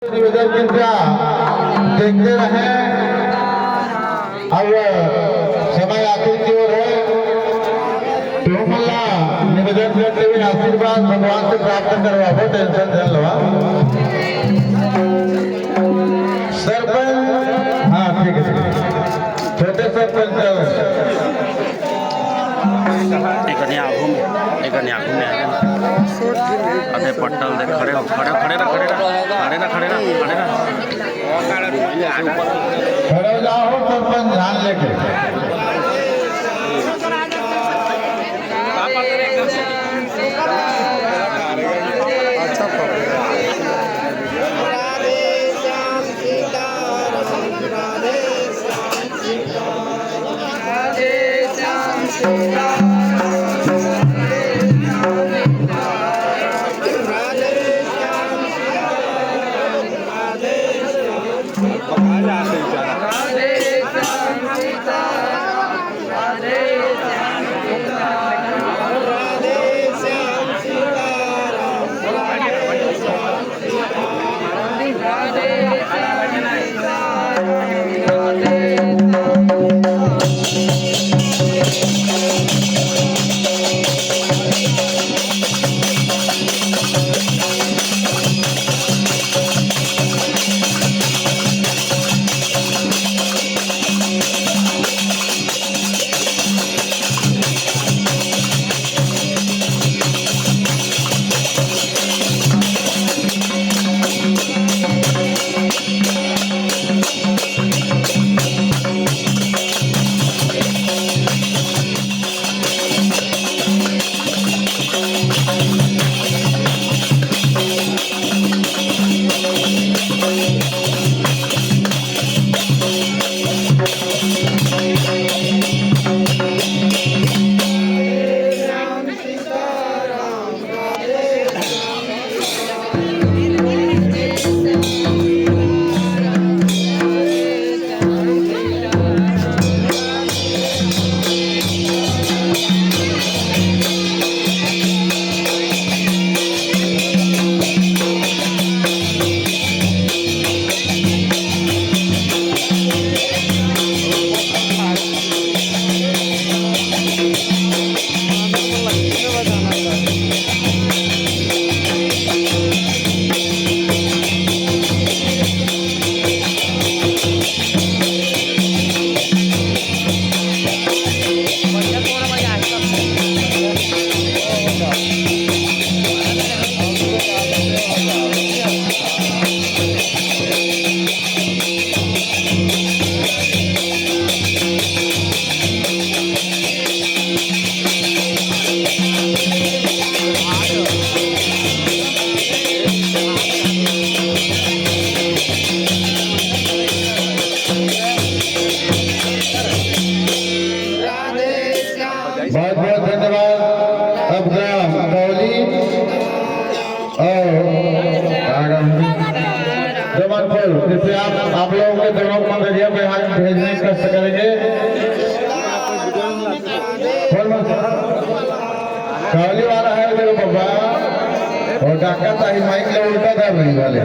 निवेदनच्या देखते रहे। अब समय आखिर की ओर है। तो मला निवेदन करते हुए आशीर्वाद भगवान से प्राप्त करवाओ। टेंशन चल रहा सरपंच। हाँ ठीक है छोटे सरपंच अरे पट्टल दे खड़े हो खड़े खड़े ना खड़े ना खड़े ना खड़े ना खड़े ना खड़े हो जाओ सरपंच ध्यान लेके। बहुत बहुत धन्यवाद। अब ग्राम कौली और जमानपुर कृपया आप लोगों के दोनों मंदिरिया पे हाथ भेजने का कष्ट करेंगे। कौली वाला है मेरे बाबा और डाका ताही माइक ले उल्टा कर रही वाले।